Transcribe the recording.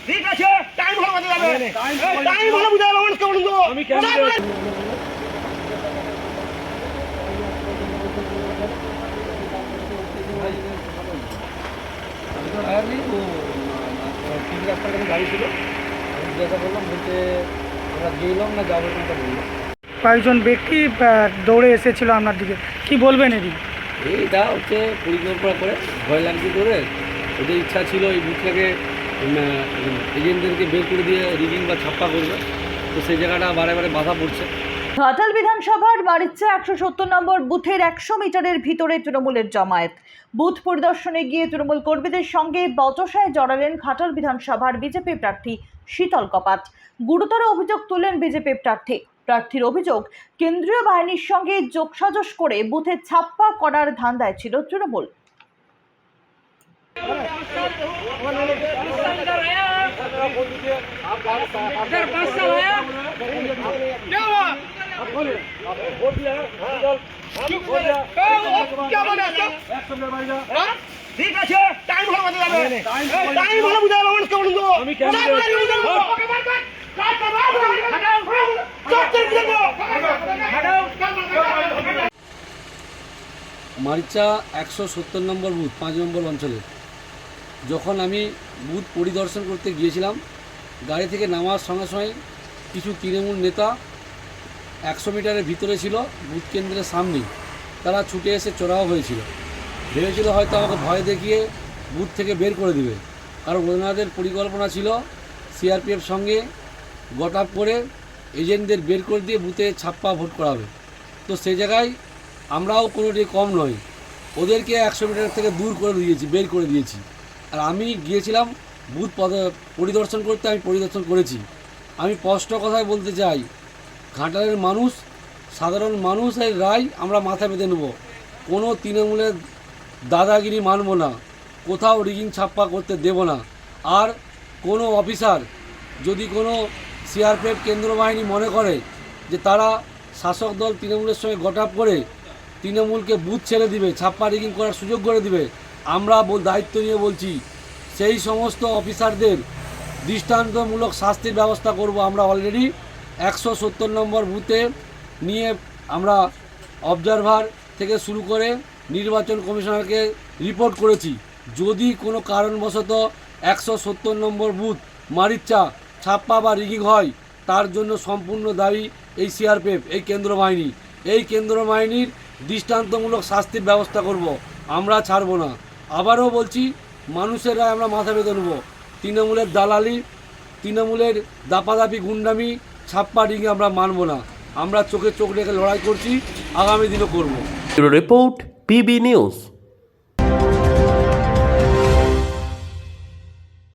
ঠিক আছে, টাইম হলো বলে যাবে, টাইম হলো বুঝাবে মানুষকে বলুন তো। আমি কেন গাড়ি ছিল, আমি জিজ্ঞাসা করলাম, বলতে আমরা গেলাম না যাবো কোনটা বললাম। কয়েকজন ব্যক্তি দৌড়ে এসেছিল আপনার দিকে, কি বলবেন এদিকে? এইটা হচ্ছে পরিকল্পনা করে, ভয় লাগছে ধরে ওদের ইচ্ছা ছিল এই বুথটাকে এজেন্টদেরকে বের করে দিয়ে রিগিং বা ছাপ্পা করবে, তো সেই জায়গাটা বারে বারে বাধা পড়ছে। ঘাটাল বিধানসভার বাড়িচ্চা 170 নম্বর বুথের 100 মিটারের ভিতরে তৃণমূলের জমায়েত। বুথ পরিদর্শনে গিয়ে তৃণমূল কর্মীদের সঙ্গে বচসায় জড়ালেন ঘাটাল বিধানসভার বিজেপি প্রার্থী শীতল কপাট। গুরুতর অভিযোগ তুলেন বিজেপি প্রার্থীর অভিযোগ, কেন্দ্রীয় বাহিনীর সঙ্গে যোগসাজশ করে বুথে ছাপ্পা করার ধান্দায় ছিল তৃণমূল। ঠিক আছে, টাইম হলো বলে যাবে, টাইম হলো বুঝাবে মানুষকে বলুন তো। আমি কেন মারিচা 170 নম্বর বুথ 5 নম্বর অঞ্চলে যখন আমি বুথ পরিদর্শন করতে গিয়েছিলাম, গাড়ি থেকে নামার সঙ্গে সঙ্গে কিছু তৃণমূল নেতা 100 মিটারের ভিতরে ছিল বুথ কেন্দ্রের সামনেই, তারা ছুটে এসে চড়াও হয়েছিল। ভেবেছিল হয়তো আমাকে ভয় দেখিয়ে বুথ থেকে বের করে দেবে, কারণ ওনাদের পরিকল্পনা ছিল সিআরপিএফ সঙ্গে গট-আপ করে এজেন্টদের বের করে দিয়ে বুথে ছাপ্পা ভোট করাবে। তো সেই জায়গায় আমরাও কোনোটি কম নয়, ওদেরকে 100 মিটার থেকে দূর করে দিয়েছি, বের করে দিয়েছি। আর আমি গিয়েছিলাম বুথ পরিদর্শন করতে, আমি পরিদর্শন করেছি। আমি স্পষ্ট কথায় বলতে চাই, ঘাটালের মানুষ, সাধারণ মানুষের রায় আমরা মাথায় বেঁধে নেব, কোনো তৃণমূলের দাদাগিরি মানব না, কোথাও রিগিং ছাপ্পা করতে দেব না। আর কোনো অফিসার যদি কোনো সিআরপিএফ কেন্দ্র বাহিনী মনে করে যে তারা শাসক দল তৃণমূলের সঙ্গে গট-আপ করে তৃণমূলকে বুথ ছেড়ে দিবে, ছাপ্পা রিগিং করার সুযোগ করে দিবে, আমরা দায়িত্ব নিয়ে বলছি সেই সমস্ত অফিসারদের দৃষ্টান্তমূলক শাস্তির ব্যবস্থা করব। আমরা অলরেডি 170 নম্বর বুথে নিয়ে আমরা অবজারভার থেকে শুরু করে নির্বাচন কমিশনারকে রিপোর্ট করেছি। যদি কোনো কারণবশত 170 নম্বর বুথ মারিচা ছাপ্পা বা রিগিং হয়, তার জন্য সম্পূর্ণ দায়ী এই সিআরপিএফ, এই কেন্দ্র বাহিনী। এই কেন্দ্র বাহিনীর দৃষ্টান্তমূলক শাস্তির ব্যবস্থা করব, আমরা ছাড়ব না। আবারও বলছি, মানুষের রায় আমরা মাথা বেঁধে নেব। তৃণমূলের দালালি, তৃণমূলের দাপাদাপি গুন্ডামি, ছাপ্পা রিগিং আমরা মানব না। আমরা চোখে চোখ রেখে লড়াই করছি, আগামী দিনও করব। Report PB news.